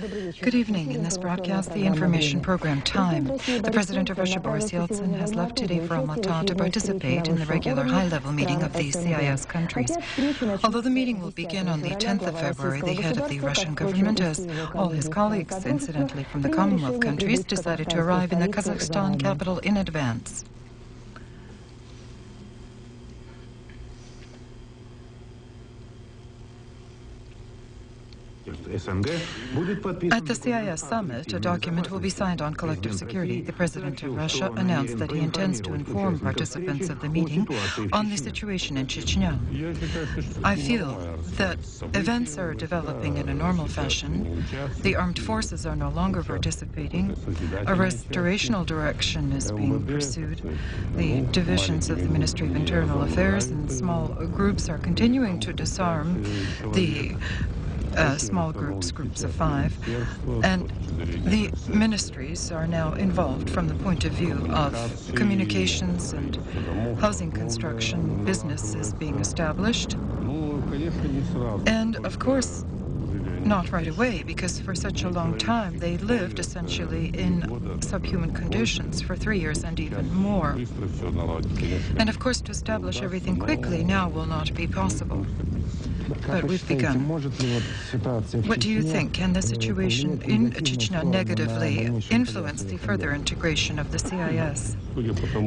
Good evening. In this broadcast, the information program Time. The President of Russia, Boris Yeltsin, has left today for Almaty to participate in the regular high-level meeting of the CIS countries. Although the meeting will begin on the 10th of February, the head of the Russian government, as all his colleagues, incidentally from the Commonwealth countries, decided to arrive in the Kazakhstan capital in advance. At the CIS summit, a document will be signed on collective security. The President of Russia announced that he intends to inform participants of the meeting on the situation in Chechnya. I feel that events are developing in a normal fashion. The armed forces are no longer participating. A restorational direction is being pursued. The divisions of the Ministry of Internal Affairs and small groups are continuing to disarm the small groups of 5, and the ministries are now involved from the point of view of communications and housing construction. Business is being established, and of course not right away, because for such a long time they lived essentially in subhuman conditions for 3 years and even more. And of course to establish everything quickly now will not be possible. But we've begun. What do you think? Can the situation in Chechnya negatively influence the further integration of the CIS?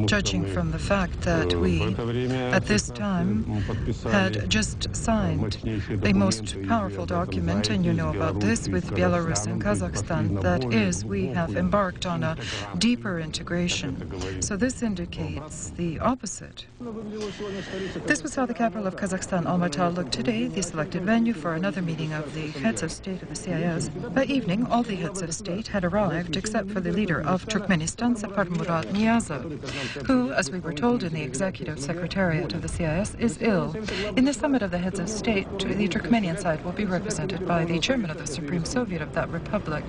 Judging from the fact that we, at this time, had just signed the most powerful document, and you know about this, with Belarus and Kazakhstan, that is, we have embarked on a deeper integration. So this indicates the opposite. This was how the capital of Kazakhstan, Almaty, looked today, the selected venue for another meeting of the heads of state of the CIS. By evening, all the heads of state had arrived, except for the leader of Turkmenistan, Saparmurat Niyazov, who, as we were told in the executive secretariat of the CIS, is ill. In the summit of the heads of state, the Turkmenian side will be represented by the chairman of the Supreme Soviet of that republic.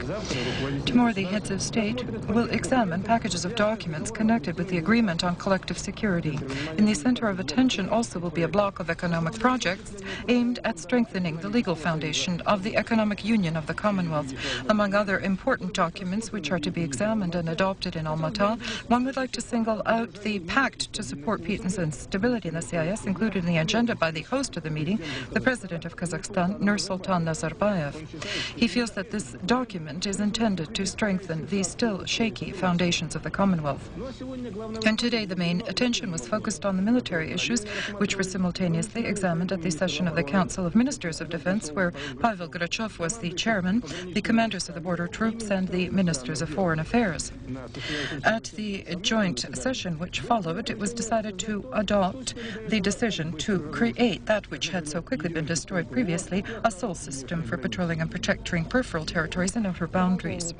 Tomorrow, the heads of state will examine packages of documents connected with the agreement on collective security. In the center of attention also will be a block of economic projects aimed at strengthening the legal foundation of the economic union of the Commonwealth. Among other important documents which are to be examined and adopted in Almaty, one would like to single out the pact to support peace and stability in the CIS, included in the agenda by the host of the meeting, the President of Kazakhstan, Nursultan Nazarbayev. He feels that this document is intended to strengthen the still shaky foundations of the Commonwealth. And today the main attention was focused on the military issues, which were simultaneously examined at the session of the Council of Ministers of Defense, where Pavel Grachev was the chairman, the commanders of the border troops, and the ministers of foreign affairs. At the joint session which followed, it was decided to adopt the decision to create that which had so quickly been destroyed previously, a sole system for patrolling and protecting peripheral territories and outer boundaries.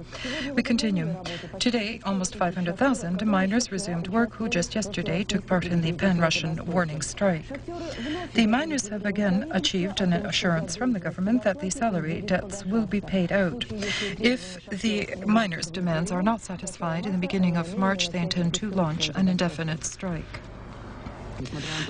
We continue. Today, almost 500,000 miners resumed work who just yesterday took part in the pan-Russian warning strike. The miners have again achieved an assurance from the government that the salary debts will be paid out. If the miners' demands are not satisfied, in the beginning of March they intend to launch an indefinite strike.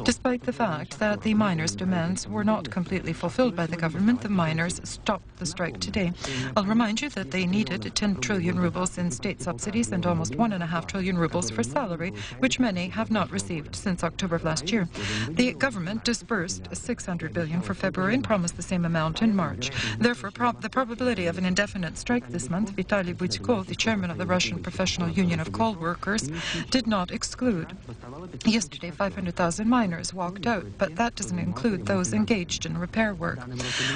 Despite the fact that the miners' demands were not completely fulfilled by the government, the miners stopped the strike today. I'll remind you that they needed 10 trillion rubles in state subsidies and almost 1.5 trillion rubles for salary, which many have not received since October of last year. The government disbursed 600 billion for February and promised the same amount in March. Therefore, the probability of an indefinite strike this month, Vitaly Budko, the chairman of the Russian Professional Union of Coal Workers, did not exclude. Yesterday, 500,000 miners walked out, but that doesn't include those engaged in repair work.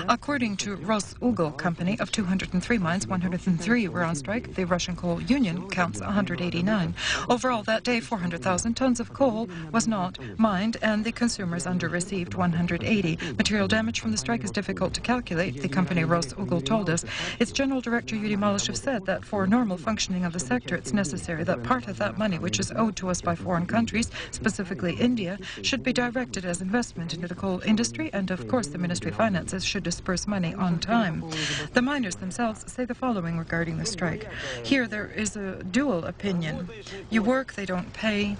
According to Rosugol company, of 203 mines, 103 were on strike. The Russian Coal Union counts 189. Overall, that day, 400,000 tons of coal was not mined, and the consumers under-received 180. Material damage from the strike is difficult to calculate, the company Rosugol told us. Its general director, Yuri Malyshev, said that for normal functioning of the sector, it's necessary that part of that money, which is owed to us by foreign countries, specifically India, should be directed as investment into the coal industry, and of course the Ministry of Finances should disperse money on time. The miners themselves say the following regarding the strike. Here there is a dual opinion. You work, they don't pay.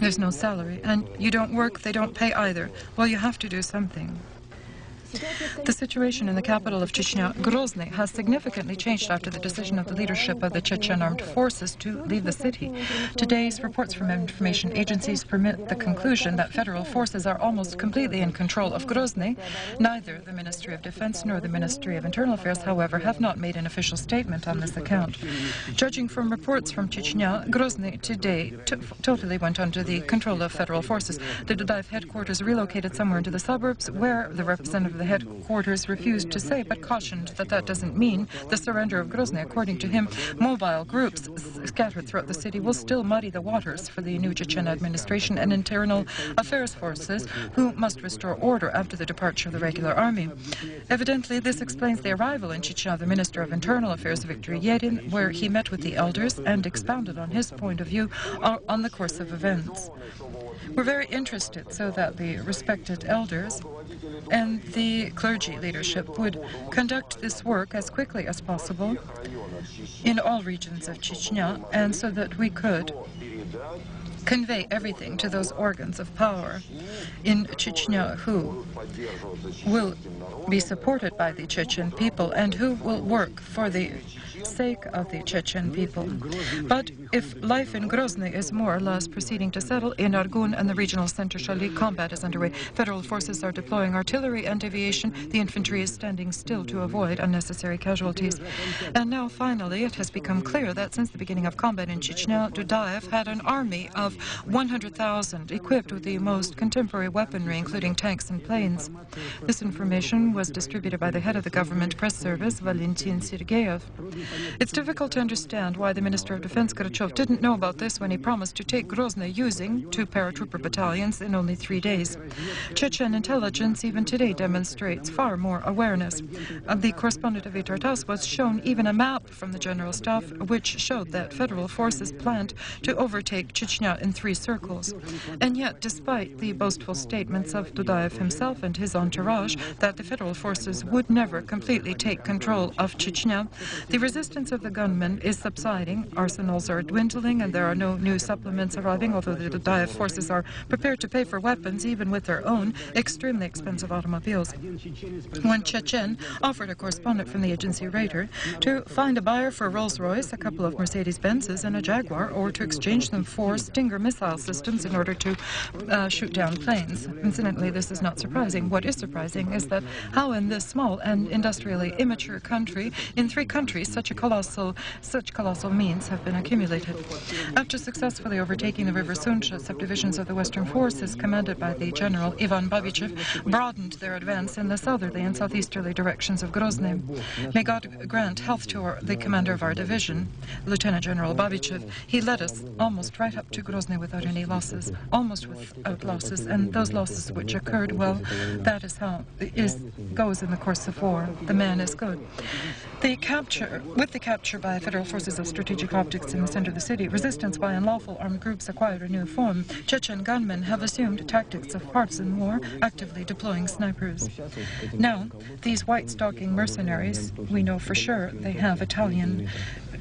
There's no salary. And you don't work, they don't pay either. Well, you have to do something. The situation in the capital of Chechnya, Grozny, has significantly changed after the decision of the leadership of the Chechen armed forces to leave the city. Today's reports from information agencies permit the conclusion that federal forces are almost completely in control of Grozny. Neither the Ministry of Defense nor the Ministry of Internal Affairs, however, have not made an official statement on this account. Judging from reports from Chechnya, Grozny today totally went under the control of federal forces. The Dudayev headquarters relocated somewhere into the suburbs, where the representative of the headquarters refused to say, but cautioned that that doesn't mean the surrender of Grozny. According to him, mobile groups scattered throughout the city will still muddy the waters for the new Chechen administration and internal affairs forces, who must restore order after the departure of the regular army. Evidently, this explains the arrival in Chechnya of the Minister of Internal Affairs, Viktor Yedin, where he met with the elders and expounded on his point of view on the course of events. We're very interested so that the respected elders and the clergy leadership would conduct this work as quickly as possible in all regions of Chechnya, and so that we could convey everything to those organs of power in Chechnya who will be supported by the Chechen people and who will work for the sake of the Chechen people. But if life in Grozny is more or less proceeding to settle, in Argun and the regional center Shali, combat is underway. Federal forces are deploying artillery and aviation. The infantry is standing still to avoid unnecessary casualties. And now, finally, it has become clear that since the beginning of combat in Chechnya, Dudayev had an army of 100,000 equipped with the most contemporary weaponry, including tanks and planes. This information was distributed by the head of the government press service, Valentin Sergeyev. It's difficult to understand why the Minister of Defense, Gorbachev, didn't know about this when he promised to take Grozny using 2 paratrooper battalions in only 3 days. Chechen intelligence even today demonstrates far more awareness. The correspondent of Tartas was shown even a map from the General Staff which showed that federal forces planned to overtake Chechnya in 3 circles. And yet, despite the boastful statements of Dudayev himself and his entourage that the federal forces would never completely take control of Chechnya, the resistance of the gunmen is subsiding, arsenals are dwindling, and there are no new supplements arriving, although the Dudayev forces are prepared to pay for weapons, even with their own extremely expensive automobiles. One Chechen offered a correspondent from the agency Radar to find a buyer for a Rolls-Royce, a couple of Mercedes-Benzes, and a Jaguar, or to exchange them for Stinger missile systems in order to shoot down planes. Incidentally, this is not surprising. What is surprising is that how in this small and industrially immature country, in 3 countries, such colossal means have been accumulated. After successfully overtaking the River Suncha, subdivisions of the Western forces, commanded by the General Ivan Babichev, broadened their advance in the southerly and southeasterly directions of Grozny. May God grant health to the commander of our division, Lieutenant General Babichev. He led us almost right up to Grozny without any losses, almost without losses, and those losses which occurred, well, that is how it goes in the course of war. The man is good. With the capture by federal forces of strategic objects in the center of the city, resistance by unlawful armed groups acquired a new form. Chechen gunmen have assumed tactics of partisan war, actively deploying snipers. Now, these white-stalking mercenaries, we know for sure they have Italian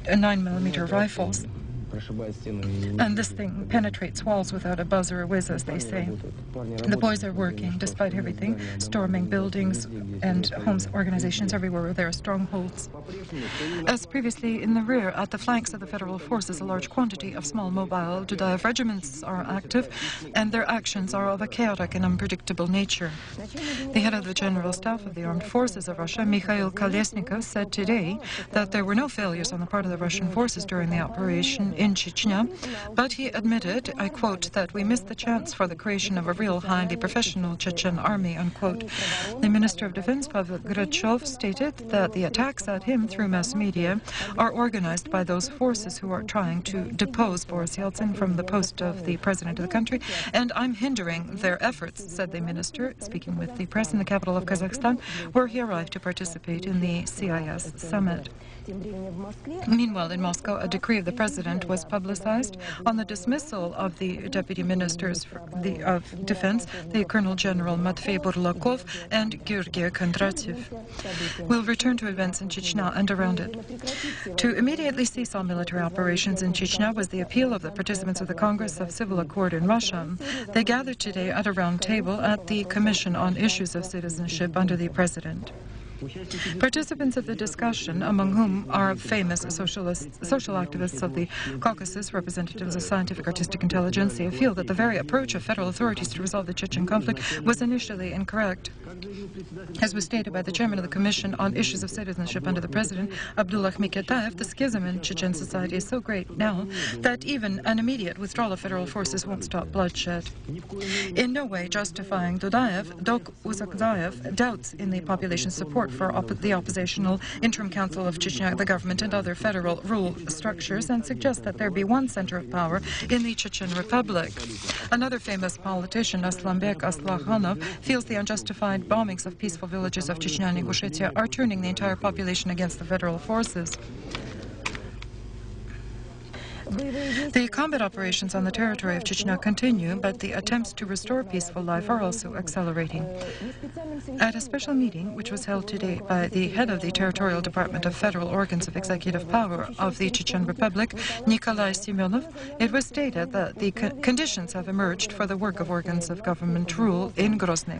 9mm rifles. And this thing penetrates walls without a buzz or a whiz, as they say. The boys are working, despite everything, storming buildings and homes, organizations everywhere where there are strongholds. As previously in the rear, at the flanks of the federal forces, a large quantity of small mobile Dudayev regiments are active, and their actions are of a chaotic and unpredictable nature. The head of the General Staff of the Armed Forces of Russia, Mikhail Kolesnikov, said today that there were no failures on the part of the Russian forces during the operation in Chechnya, but he admitted, I quote, that we missed the chance for the creation of a real highly professional Chechen army, unquote. The Minister of Defense, Pavel Gorbachev, stated that the attacks at him through mass media are organized by those forces who are trying to depose Boris Yeltsin from the post of the president of the country, and I'm hindering their efforts, said the minister, speaking with the press in the capital of Kazakhstan, where he arrived to participate in the CIS summit. Meanwhile, in Moscow, a decree of the president announcement was publicized on the dismissal of the Deputy Ministers of Defense, the Colonel General Matvey Burlakov and Georgy Kondratyev. We'll return to events in Chechnya and around it. To immediately cease all military operations in Chechnya was the appeal of the participants of the Congress of Civil Accord in Russia. They gathered today at a round table at the Commission on Issues of Citizenship under the President. Participants of the discussion, among whom are famous social activists of the Caucasus, representatives of scientific artistic intelligentsia, feel that the very approach of federal authorities to resolve the Chechen conflict was initially incorrect. As was stated by the chairman of the Commission on Issues of Citizenship under the President, Abdullah Miketayev, the schism in Chechen society is so great now that even an immediate withdrawal of federal forces won't stop bloodshed. In no way justifying Dudayev, Dok Uzakzayev doubts in the population's support for the oppositional Interim Council of Chechnya, the government, and other federal rule structures, and suggests that there be one center of power in the Chechen Republic. Another famous politician, Aslanbek Aslakhanov, feels the unjustified bombings of peaceful villages of Chechnya and Ingushetia are turning the entire population against the federal forces. The combat operations on the territory of Chechnya continue, but the attempts to restore peaceful life are also accelerating. At a special meeting, which was held today by the head of the Territorial Department of Federal Organs of Executive Power of the Chechen Republic, Nikolai Semyonov, it was stated that the conditions have emerged for the work of organs of government rule in Grozny.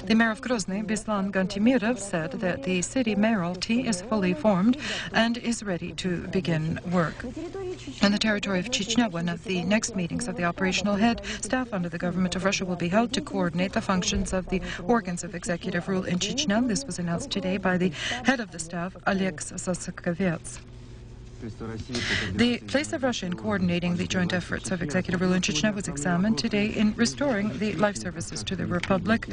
The mayor of Grozny, Beslan Gantimirov, said that the city mayoralty is fully formed and is ready to begin work. On the territory of Chechnya, one of the next meetings of the operational head staff under the government of Russia will be held to coordinate the functions of the organs of executive rule in Chechnya. This was announced today by the head of the staff, Alex Sasakovets. The place of Russia in coordinating the joint efforts of executive rule in Chechnya was examined today in restoring the life services to the Republic.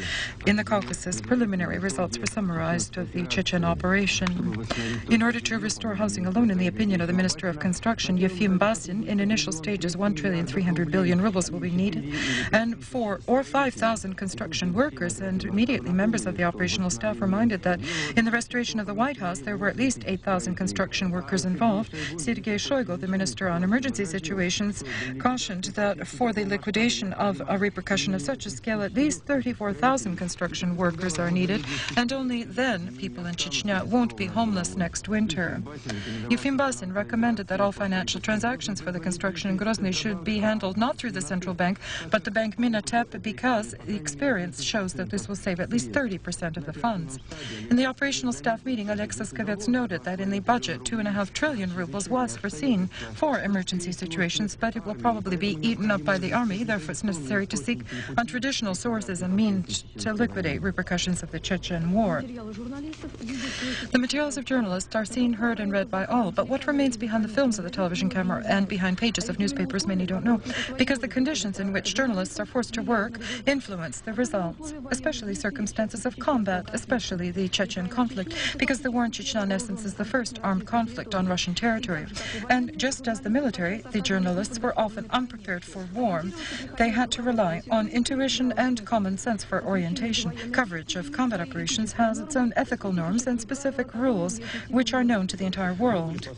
In the Caucasus, preliminary results were summarized of the Chechen operation. In order to restore housing alone, in the opinion of the Minister of Construction, Yefim Basin, in initial stages 1,300 billion rubles will be needed, and 4,000 or 5,000 construction workers. And immediately members of the operational staff reminded that in the restoration of the White House, there were at least 8,000 construction workers involved. Sergei Shoigu, the Minister on Emergency Situations, cautioned that for the liquidation of a repercussion of such a scale, at least 34,000 construction workers are needed, and only then people in Chechnya won't be homeless next winter. Yefim Basin recommended that all financial transactions for the construction in Grozny should be handled not through the central bank, but the bank Minatep, because the experience shows that this will save at least 30% of the funds. In the operational staff meeting, Alexis Kovets noted that in the budget, 2.5 trillion rubles was foreseen for emergency situations, but it will probably be eaten up by the army. Therefore, it's necessary to seek on traditional sources and means to liquidate repercussions of the Chechen war. The materials of journalists are seen, heard, and read by all, but what remains behind the films of the television camera and behind pages of newspapers, many don't know, because the conditions in which journalists are forced to work influence the results, especially circumstances of combat, especially the Chechen conflict, because the war in Chechnya, in essence, is the first armed conflict on Russian territory. And just as the military, the journalists were often unprepared for war. They had to rely on intuition and common sense for orientation. Coverage of combat operations has its own ethical norms and specific rules, which are known to the entire world.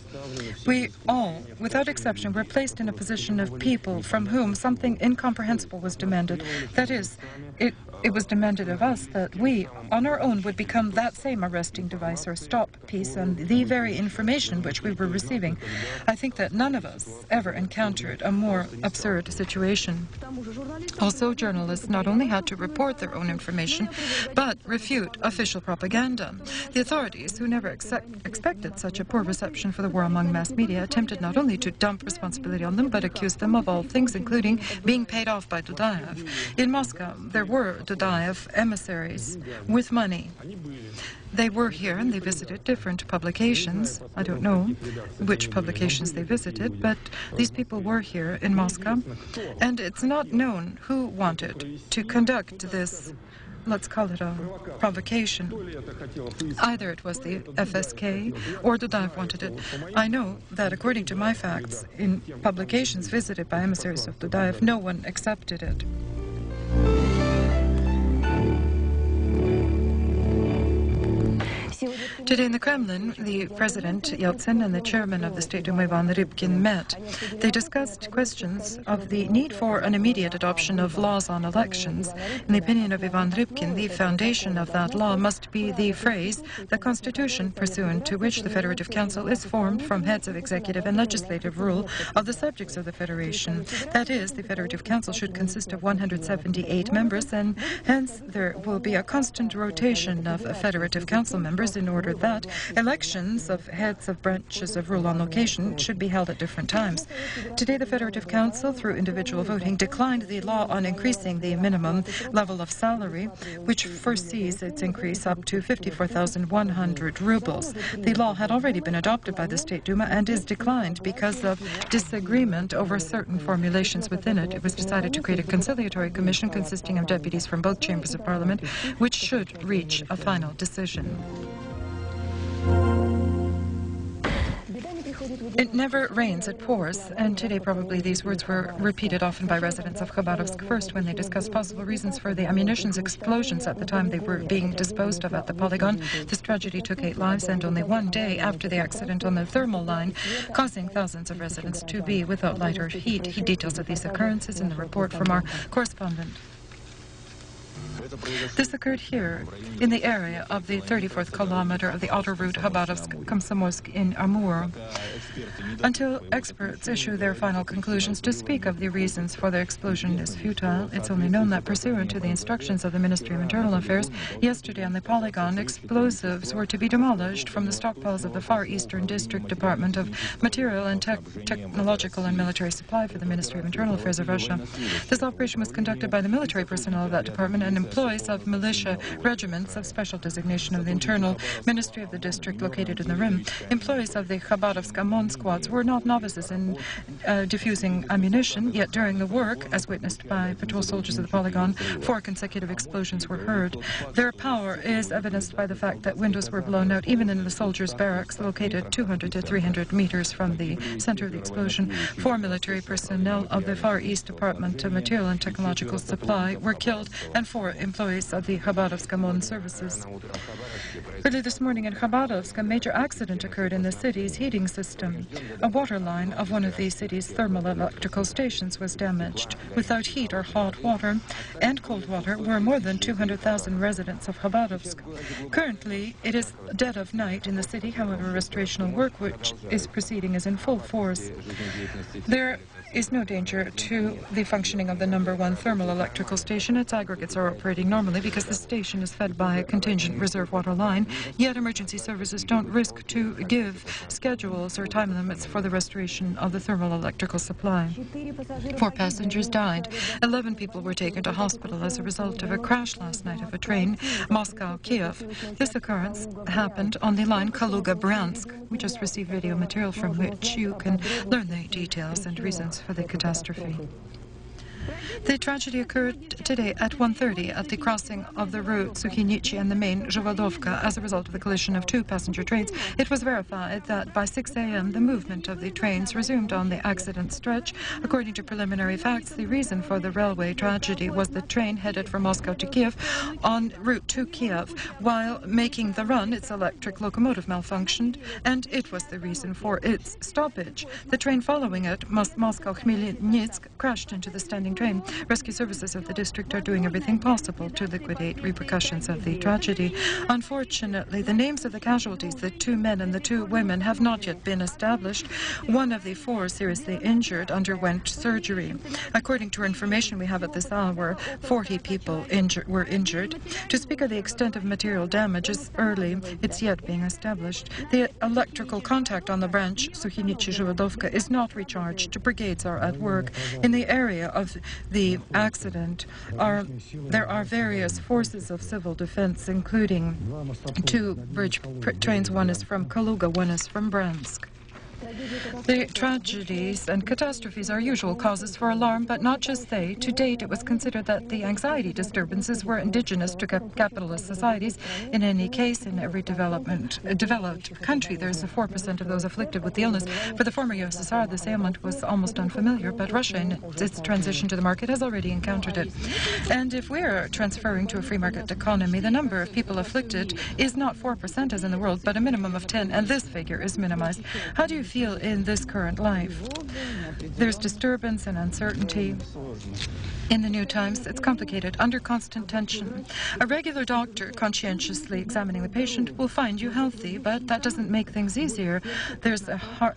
We all, without exception, were placed in a position of people from whom something incomprehensible was demanded. That is, it was demanded of us that we, on our own, would become that same arresting device or stop piece, and the very information which we were receiving. I think that none of us ever encountered a more absurd situation. Also, journalists not only had to report their own information, but refute official propaganda. The authorities, who never expected such a poor reception for the war among mass media, attempted not only to dump responsibility on them, but accused them of all things, including being paid off by Dudayev. In Moscow, there were Dudayev emissaries with money. They were here and they visited different publications. I don't know which publications they visited, but these people were here in Moscow, and it's not known who wanted to conduct this, let's call it a provocation. Either it was the FSK or Dudayev wanted it. I know that according to my facts, in publications visited by emissaries of Dudayev, no one accepted it. Today in the Kremlin, the President Yeltsin and the Chairman of the State Duma Ivan Rybkin met. They discussed questions of the need for an immediate adoption of laws on elections. In the opinion of Ivan Rybkin, the foundation of that law must be the phrase, the Constitution, pursuant to which the Federative Council is formed from heads of executive and legislative rule of the subjects of the Federation. That is, the Federative Council should consist of 178 members, and hence there will be a constant rotation of Federative Council members in order that elections of heads of branches of rule on location should be held at different times. Today, the Federative Council, through individual voting, declined the law on increasing the minimum level of salary, which foresees its increase up to 54,100 rubles. The law had already been adopted by the State Duma and is declined because of disagreement over certain formulations within it. It was decided to create a conciliatory commission consisting of deputies from both chambers of parliament, which should reach a final decision. It never rains, it pours, and today probably these words were repeated often by residents of Khabarovsk first when they discussed possible reasons for the ammunition explosions at the time they were being disposed of at the polygon. This tragedy took 8 lives, and only one day after the accident on the thermal line, causing thousands of residents to be without light or heat. He details of these occurrences in the report from our correspondent. This occurred here, in the area of the 34th kilometer of the outer route Khabarovsk-Komsomolsk in Amur. Until experts issue their final conclusions, to speak of the reasons for the explosion is futile. It's only known that, pursuant to the instructions of the Ministry of Internal Affairs, yesterday on the polygon, explosives were to be demolished from the stockpiles of the Far Eastern District Department of Material and Technological and Military Supply for the Ministry of Internal Affairs of Russia. This operation was conducted by the military personnel of that department and employees of militia regiments of special designation of the Internal Ministry of the district located in the Rim. Employees of the Khabarovsk Amon squads were not novices in diffusing ammunition, yet during the work, as witnessed by patrol soldiers of the polygon, 4 consecutive explosions were heard. Their power is evidenced by the fact that windows were blown out even in the soldiers' barracks located 200 to 300 meters from the center of the explosion. 4 military personnel of the Far East Department of Material and Technological Supply were killed, and 4 employees of the Khabarovsk Amon services. Early this morning in Khabarovsk, a major accident occurred in the city's heating system. A water line of one of the city's thermal electrical stations was damaged. Without heat or hot water and cold water were more than 200,000 residents of Khabarovsk. Currently, it is dead of night in the city. However, restorational work which is proceeding is in full force. There is no danger to the functioning of the number 1 thermal electrical station. Its aggregates are operating normally because the station is fed by a contingent reserve water line, yet emergency services don't risk to give schedules or time limits for the restoration of the thermal electrical supply. 4 passengers died. 11 people were taken to hospital as a result of a crash last night of a train, Moscow-Kiev. This occurrence happened on the line Kaluga-Bryansk. We just received video material from which you can learn the details and reasons for the catastrophe. The tragedy occurred today at 1:30 at the crossing of the route Sukhinichi and the main Zhovodovka as a result of the collision of 2 passenger trains. It was verified that by 6 a.m. the movement of the trains resumed on the accident stretch. According to preliminary facts, the reason for the railway tragedy was the train headed from Moscow to Kiev en route to Kiev. While making the run, its electric locomotive malfunctioned, and it was the reason for its stoppage. The train following it, Moscow-Khmelnytsk, crashed into the standing train. Rescue services of the district are doing everything possible to liquidate repercussions of the tragedy. Unfortunately, the names of the casualties, the 2 men and the 2 women, have not yet been established. 1 of the 4 seriously injured underwent surgery. According to information we have at this hour, 40 people were injured. To speak of the extent of material damage is early. It's yet being established. The electrical contact on the branch Sukhinichi-Zhovodovka is not recharged. Brigades are at work. In the area of the accident, there are various forces of civil defense, including 2 bridge trains. One is from Kaluga, one is from Bryansk. The tragedies and catastrophes are usual causes for alarm, but not just they. To date, it was considered that the anxiety disturbances were indigenous to capitalist societies. In any case, in every developed country, there's 4% of those afflicted with the illness. For the former USSR, this ailment was almost unfamiliar, but Russia, in its transition to the market, has already encountered it. And if we're transferring to a free market economy, the number of people afflicted is not 4% as in the world, but a minimum of 10, and this figure is minimized. How do you feel in this current life? There's disturbance and uncertainty. In the new times, it's complicated, under constant tension. A regular doctor conscientiously examining the patient will find you healthy, but that doesn't make things easier. There's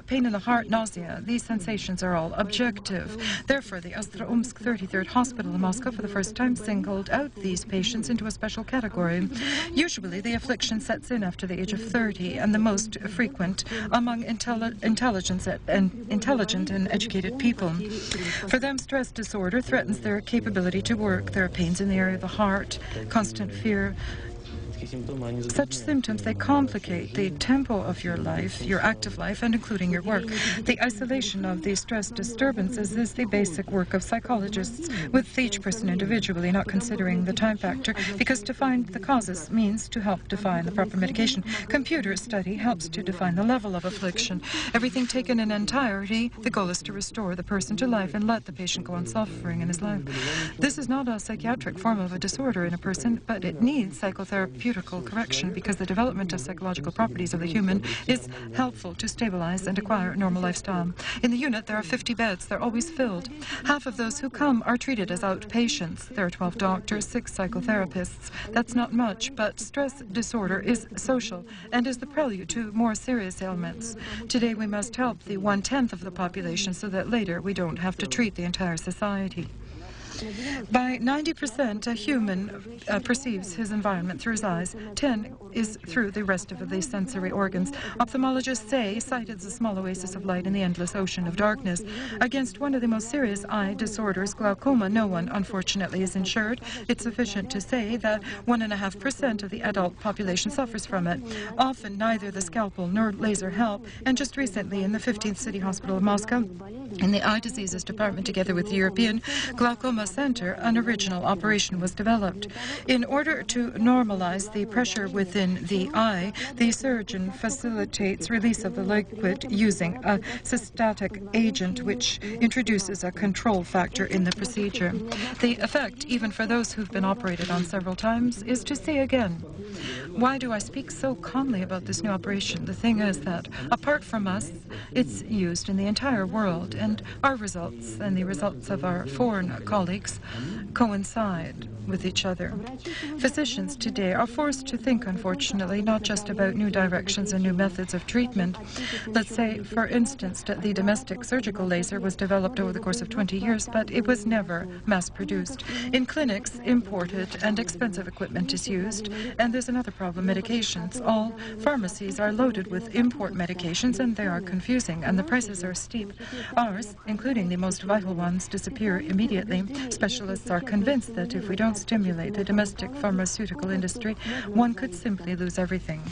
pain in the heart, nausea. These sensations are all objective. Therefore, the Ostankino 33rd Hospital in Moscow for the first time singled out these patients into a special category. Usually, the affliction sets in after the age of 30, and the most frequent among intelligent and educated people. For them, stress disorder threatens their capability to work. There are pains in the area of the heart, constant fear. Such symptoms, they complicate the tempo of your life, your active life, and including your work. The isolation of these stress disturbances is the basic work of psychologists, with each person individually, not considering the time factor, because to find the causes means to help define the proper medication. Computer study helps to define the level of affliction. Everything taken in entirety, the goal is to restore the person to life and let the patient go on suffering in his life. This is not a psychiatric form of a disorder in a person, but it needs psychotherapeutic correction because the development of psychological properties of the human is helpful to stabilize and acquire a normal lifestyle. In the unit, there are 50 beds. They're always filled. Half of those who come are treated as outpatients. There are 12 doctors, 6 psychotherapists. That's not much, but stress disorder is social and is the prelude to more serious ailments. Today, we must help the 1/10 of the population so that later we don't have to treat the entire society. By 90%, a human perceives his environment through his eyes. 10 is through the rest of the sensory organs. Ophthalmologists say sight is a small oasis of light in the endless ocean of darkness. Against one of the most serious eye disorders, glaucoma, no one, unfortunately, is insured. It's sufficient to say that 1.5% of the adult population suffers from it. Often, neither the scalpel nor laser help. And just recently, in the 15th City Hospital of Moscow, in the Eye Diseases Department, together with the European Glaucoma Center, an original operation was developed. In order to normalize the pressure within the eye, the surgeon facilitates release of the liquid using a cystatic agent, which introduces a control factor in the procedure. The effect, even for those who've been operated on several times, is to see again. Why do I speak so calmly about this new operation? The thing is that, apart from us, it's used in the entire world, and our results and the results of our foreign colleagues coincide with each other. Physicians today are forced to think, unfortunately, not just about new directions and new methods of treatment. Let's say, for instance, that the domestic surgical laser was developed over the course of 20 years, but it was never mass-produced. In clinics, imported and expensive equipment is used, and there's another problem, medications. All pharmacies are loaded with import medications, and they are confusing, and the prices are steep. Ours, including the most vital ones, disappear immediately. Specialists are convinced that if we don't stimulate the domestic pharmaceutical industry, one could simply lose everything.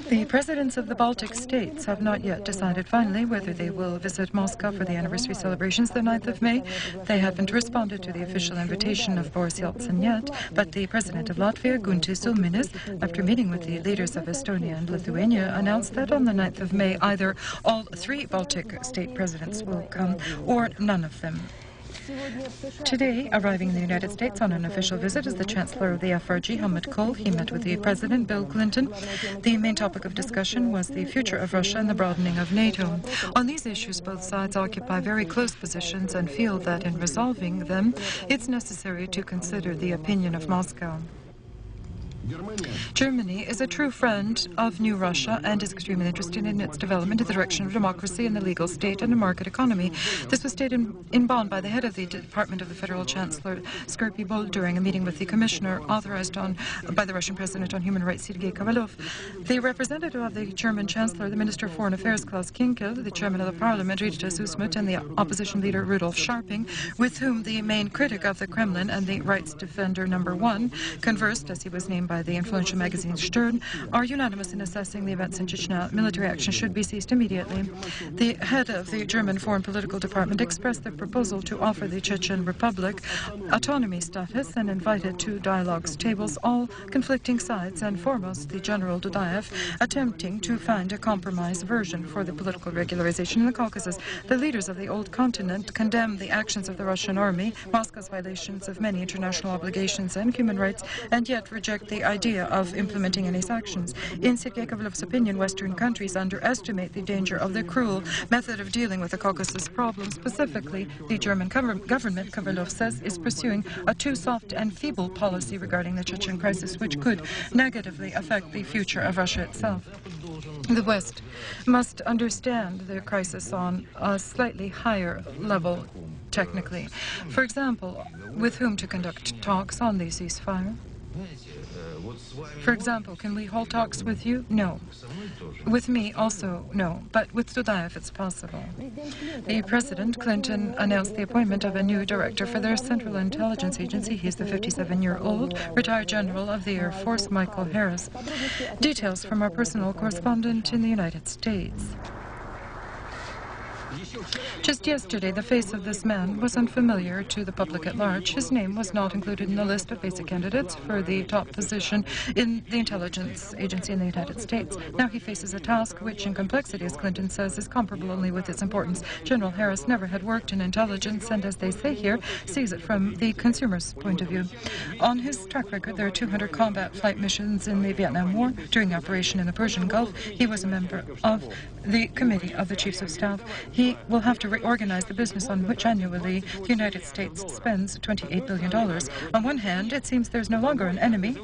The presidents of the Baltic states have not yet decided finally whether they will visit Moscow for the anniversary celebrations the 9th of May. They haven't responded to the official invitation of Boris Yeltsin yet, but the president of Latvia, Guntis Ulmanis, after meeting with the leaders of Estonia and Lithuania, announced that on the 9th of May either all 3 Baltic state presidents will come or none of them. Today, arriving in the United States on an official visit is the Chancellor of the FRG, Helmut Kohl. He met with the President, Bill Clinton. The main topic of discussion was the future of Russia and the broadening of NATO. On these issues, both sides occupy very close positions and feel that in resolving them, it's necessary to consider the opinion of Moscow. Germany is a true friend of New Russia and is extremely interested in its development in the direction of democracy and the legal state and a market economy. This was stated in Bonn by the head of the Department of the Federal Chancellor Skirpy Bol during a meeting with the commissioner authorized by the Russian President on Human Rights, Sergei Kovalov. The representative of the German Chancellor, the Minister of Foreign Affairs, Klaus Kinkel, the Chairman of the Parliament, Rita Susmut, and the opposition leader, Rudolf Scharping, with whom the main critic of the Kremlin and the rights defender #1 conversed, as he was named by the influential magazine Stern, are unanimous in assessing the events in Chechnya. Military action should be ceased immediately. The head of the German Foreign Political Department expressed the proposal to offer the Chechen Republic autonomy status and invited to dialogues tables all conflicting sides, and foremost the General Dudayev, attempting to find a compromise version for the political regularization in the Caucasus. The leaders of the old continent condemned the actions of the Russian army, Moscow's violations of many international obligations and human rights, and yet reject the idea of implementing any sanctions. In Sergei Kovalov's opinion, Western countries underestimate the danger of the cruel method of dealing with the Caucasus problem. Specifically, the German government, Kovalov says, is pursuing a too soft and feeble policy regarding the Chechen crisis, which could negatively affect the future of Russia itself. The West must understand the crisis on a slightly higher level, technically. For example, with whom to conduct talks on the ceasefire? For example, can we hold talks with you? No. With me, also, no. But with Dudayev, it's possible. The President, Clinton, announced the appointment of a new director for their Central Intelligence Agency. He's the 57-year-old retired general of the Air Force, Michael Harris. Details from our personal correspondent in the United States. Just yesterday, the face of this man was unfamiliar to the public at large. His name was not included in the list of basic candidates for the top position in the intelligence agency in the United States. Now he faces a task which, in complexity, as Clinton says, is comparable only with its importance. General Harris never had worked in intelligence and, as they say here, sees it from the consumer's point of view. On his track record, there are 200 combat flight missions in the Vietnam War. During operation in the Persian Gulf, he was a member of the Committee of the Chiefs of Staff. He will have to reorganize the business on which annually the United States spends $28 billion. On one hand, it seems there's no longer an enemy.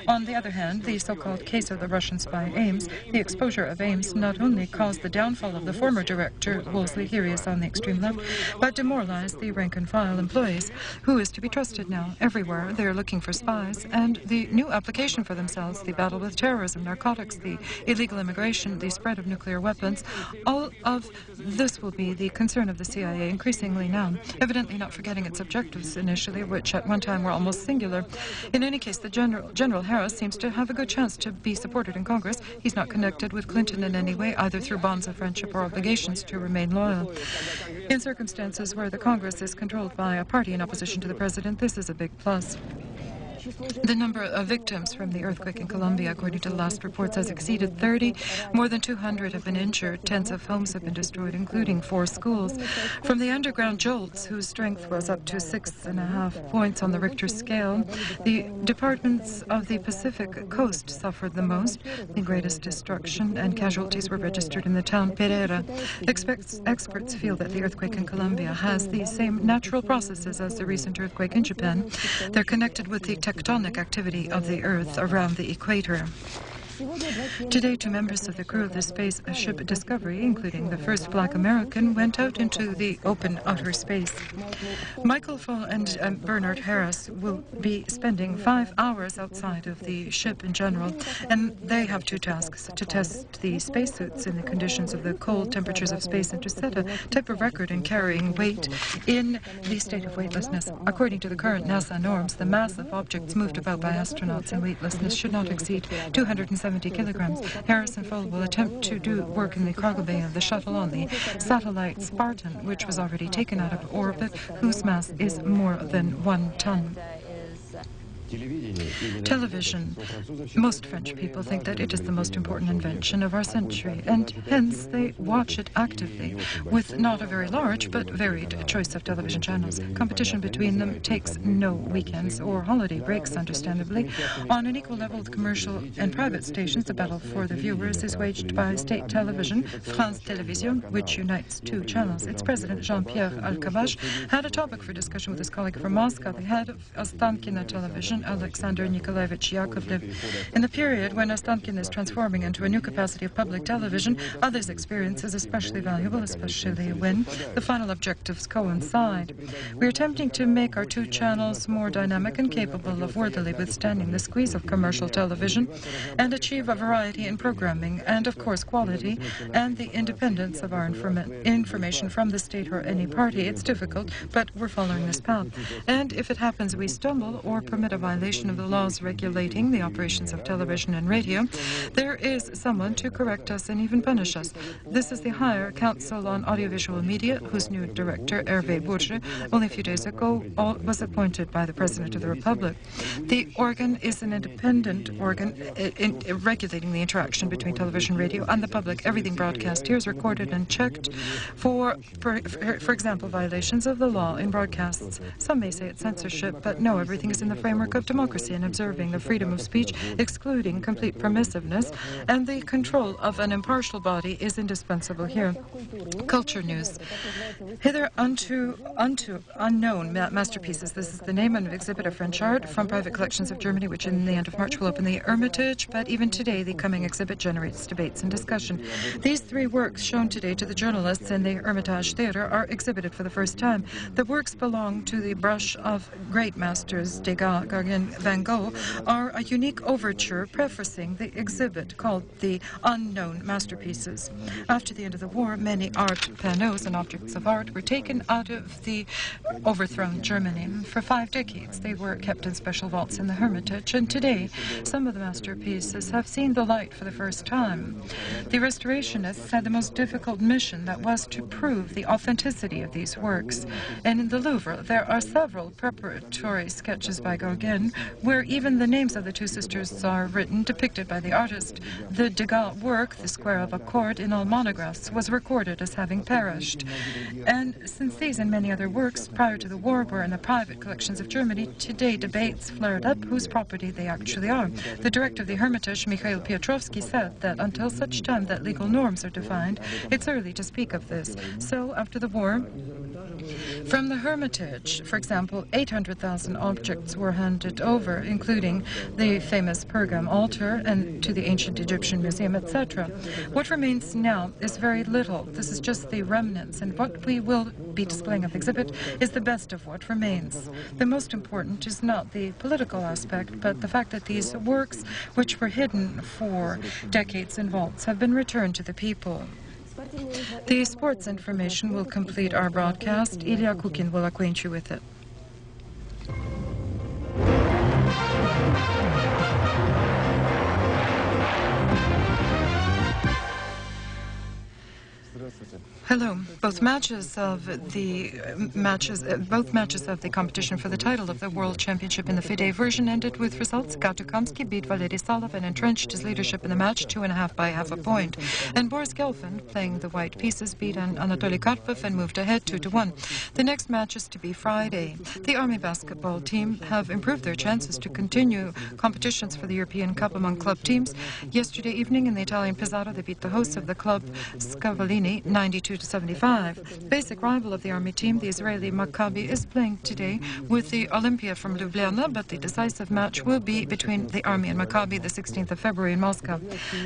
On the other hand, the so-called case of the Russian spy Ames, the exposure of Ames not only caused the downfall of the former director, Wolseley, here he is on the extreme left, but demoralized the rank-and-file employees. Who is to be trusted now? Everywhere they're looking for spies, and the new application for themselves, the battle with terrorism, narcotics, the illegal immigration, the spread of nuclear weapons, all of this will be the concern of the CIA increasingly now, evidently not forgetting its objectives initially, which at one time were almost singular. In any case, the General Harris seems to have a good chance to be supported in Congress. He's not connected with Clinton in any way, either through bonds of friendship or obligations to remain loyal. In circumstances where the Congress is controlled by a party in opposition to the president, this is a big plus. The number of victims from the earthquake in Colombia, according to the last reports, has exceeded 30. More than 200 have been injured. Tens of homes have been destroyed, including 4 schools. From the underground jolts, whose strength was up to 6.5 points on the Richter scale, the departments of the Pacific coast suffered the most. The greatest destruction and casualties were registered in the town Pereira. Experts feel that the earthquake in Colombia has the same natural processes as the recent earthquake in Japan. They're connected with the tectonic activity of the Earth around the equator. Today, 2 members of the crew of the spaceship Discovery, including the first black American, went out into the open outer space. Michael Foll and Bernard Harris will be spending 5 hours outside of the ship in general, and they have 2 tasks: to test the spacesuits in the conditions of the cold temperatures of space and to set a type of record in carrying weight in the state of weightlessness. According to the current NASA norms, the mass of objects moved about by astronauts in weightlessness should not exceed 270 kilograms. Harris and Foll will attempt to do work in the cargo bay of the shuttle on the satellite Spartan, which was already taken out of orbit, whose mass is more than 1 ton. Television. Most French people think that it is the most important invention of our century, and hence they watch it actively, with not a very large but varied choice of television channels. Competition between them takes no weekends or holiday breaks, understandably. On an equal level with commercial and private stations, the battle for the viewers is waged by state television, France Télévision, which unites 2 channels. Its president, Jean-Pierre Alcabache, had a topic for discussion with his colleague from Moscow, the head of Ostankino television, Alexander Nikolaevich Yakovlev. In the period when Ostankiно is transforming into a new capacity of public television, others' experience is especially valuable, especially when the final objectives coincide. We are attempting to make our two channels more dynamic and capable of worthily withstanding the squeeze of commercial television and achieve a variety in programming and, of course, quality and the independence of our information from the state or any party. It's difficult, but we're following this path. And if it happens we stumble or permit a violation of the laws regulating the operations of television and radio, there is someone to correct us and even punish us. This is the Higher Council on Audiovisual Media, whose new director, Hervé Bourget, only a few days ago was appointed by the President of the Republic. The organ is an independent organ regulating the interaction between television, radio, and the public. Everything broadcast here is recorded and checked for example, violations of the law in broadcasts. Some may say it's censorship, but no, everything is in the framework of democracy and observing the freedom of speech, excluding complete permissiveness, and the control of an impartial body is indispensable here. Culture news. Hither unto unknown masterpieces. This is the name of an exhibit of French art from private collections of Germany, which in the end of March will open the Hermitage, but even today the coming exhibit generates debates and discussion. These three works shown today to the journalists in the Hermitage Theatre are exhibited for the first time. The works belong to the brush of great masters Degas, Gauguin, Van Gogh, are a unique overture prefacing the exhibit called The Unknown Masterpieces. After the end of the war, many art panels and objects of art were taken out of the overthrown Germany. For 5 decades, they were kept in special vaults in the Hermitage, and today, some of the masterpieces have seen the light for the first time. The restorationists had the most difficult mission, that was to prove the authenticity of these works. And in the Louvre, there are several preparatory sketches by Gauguin, where even the names of the two sisters are written, depicted by the artist. The Degas work, The Square of a Court, in all monographs, was recorded as having perished. And since these and many other works prior to the war were in the private collections of Germany, today debates flared up whose property they actually are. The director of the Hermitage, Mikhail Piotrovsky, said that until such time that legal norms are defined, it's early to speak of this. So, after the war, from the Hermitage, for example, 800,000 objects were handed over, including the famous Pergam altar and to the ancient Egyptian museum, etc. What remains now is very little. This is just the remnants, and what we will be displaying at the exhibit is the best of what remains. The most important is not the political aspect, but the fact that these works, which were hidden for decades in vaults, have been returned to the people. The sports information will complete our broadcast. Ilya Kukin will acquaint you with it. Hello. Both matches of the competition for the title of the World Championship in the FIDE version ended with results. Gatukamsky beat Valery Salov and entrenched his leadership in the match 2.5 by half a point. And Boris Gelfand, playing the white pieces, beat Anatoly Karpov and moved ahead 2-1. The next match is to be Friday. The Army basketball team have improved their chances to continue competitions for the European Cup among club teams. Yesterday evening in the Italian Pesaro, they beat the hosts of the club Scavalini 92-75. Basic rival of the Army team, the Israeli Maccabi, is playing today with the Olympia from Ljubljana, but the decisive match will be between the Army and Maccabi the 16th of February in Moscow.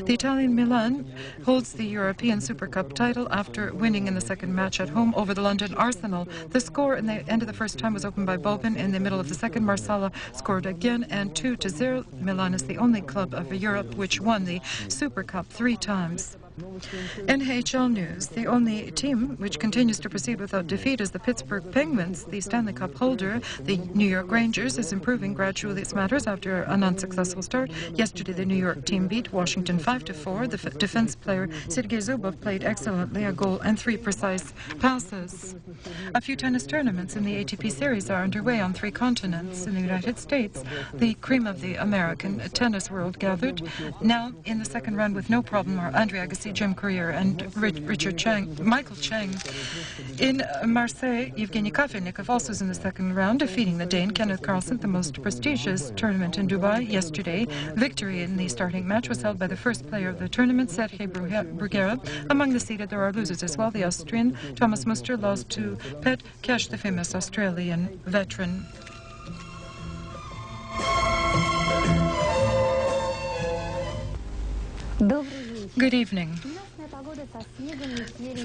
The Italian Milan holds the European Super Cup title after winning in the second match at home over the London Arsenal. The score in the end of the first time was opened by Bobin. In the middle of the second, Marsala scored again, and 2-0. Milan is the only club of Europe which won the Super Cup 3 times. NHL news. The only team which continues to proceed without defeat is the Pittsburgh Penguins. The Stanley Cup holder, the New York Rangers, is improving gradually its matters after an unsuccessful start. Yesterday, the New York team beat Washington 5-4. The defense player Sergei Zubov played excellently, a goal and 3 precise passes. A few tennis tournaments in the ATP series are underway on 3 continents. In the United States, the cream of the American tennis world gathered. Now, in the second round with no problem are Andre Agassi, Jim Courier, and Michael Chang. In Marseille, Evgeny Kafelnikov also is in the second round, defeating the Dane Kenneth Carlsen, the most prestigious tournament in Dubai. Yesterday, victory in the starting match was held by the first player of the tournament, Sergei Bruguera. Among the seeded, there are losers as well. The Austrian Thomas Muster lost to Pet Cash, the famous Australian veteran. Good evening.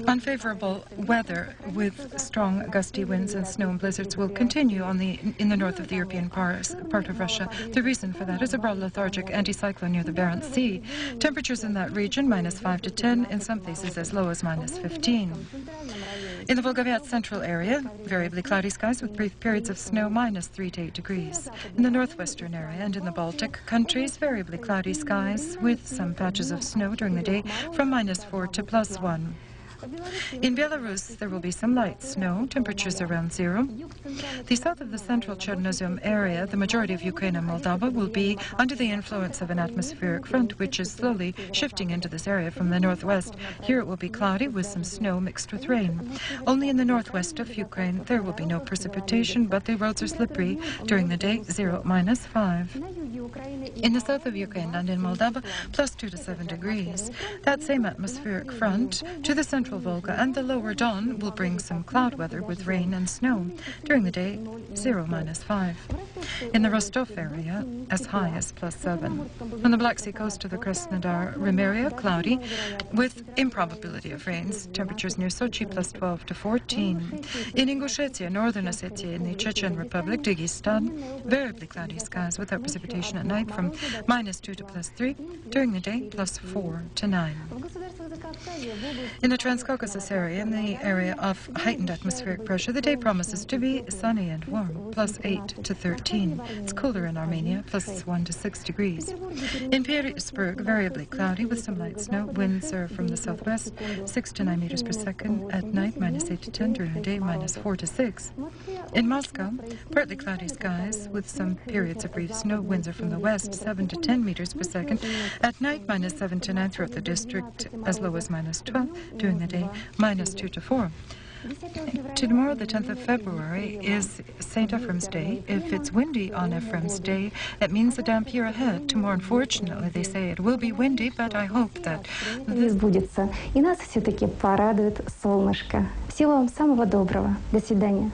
Unfavorable weather with strong gusty winds and snow and blizzards will continue in the north of the European part of Russia. The reason for that is a broad lethargic anticyclone near the Barents Sea. Temperatures in that region -5 to 10, in some places as low as -15. In the Volga-Vyat central area, variably cloudy skies with brief periods of snow -3 to 8 degrees. In the northwestern area and in the Baltic countries, variably cloudy skies with some patches of snow during the day from -4 to +1. In Belarus, there will be some light snow, temperatures around 0. The south of the central Chernozem area, the majority of Ukraine and Moldova, will be under the influence of an atmospheric front, which is slowly shifting into this area from the northwest. Here it will be cloudy with some snow mixed with rain. Only in the northwest of Ukraine, there will be no precipitation, but the roads are slippery during the day, 0 -5. In the south of Ukraine and in Moldova, +2 to 7 degrees. That same atmospheric front to the central Volga and the lower Don will bring some cloud weather with rain and snow. During the day, 0 -5. In the Rostov area, as high as +7. On the Black Sea coast of the Krasnodar-Rim area, cloudy with improbability of rains. Temperatures near Sochi +12 to 14. In Ingushetia, Northern Ossetia, in the Chechen Republic, Dagestan, variably cloudy skies without precipitation at night from -2 to +3. During the day, +4 to 9. In the Transcaucasus area, in the area of heightened atmospheric pressure, the day promises to be sunny and warm, +8 to 13. It's cooler in Armenia, +1 to 6 degrees. In Petersburg, variably cloudy with some light snow. Winds are from the southwest, 6 to 9 meters per second. At night, -8 to 10. During the day, -4 to 6. In Moscow, partly cloudy skies with some periods of brief snow. Winds are from the west, 7 to 10 meters per second. At night, -7 to 9 throughout the district, as low as -12. During the day, -2 to 4. Tomorrow, the 10th of February, is St. Ephraim's Day. If it's windy on Ephraim's Day, it means a damp year ahead. Tomorrow, unfortunately, they say it will be windy, but I hope that this сбудется, и нас все-таки порадует солнышко. Всего вам самого доброго. До свидания.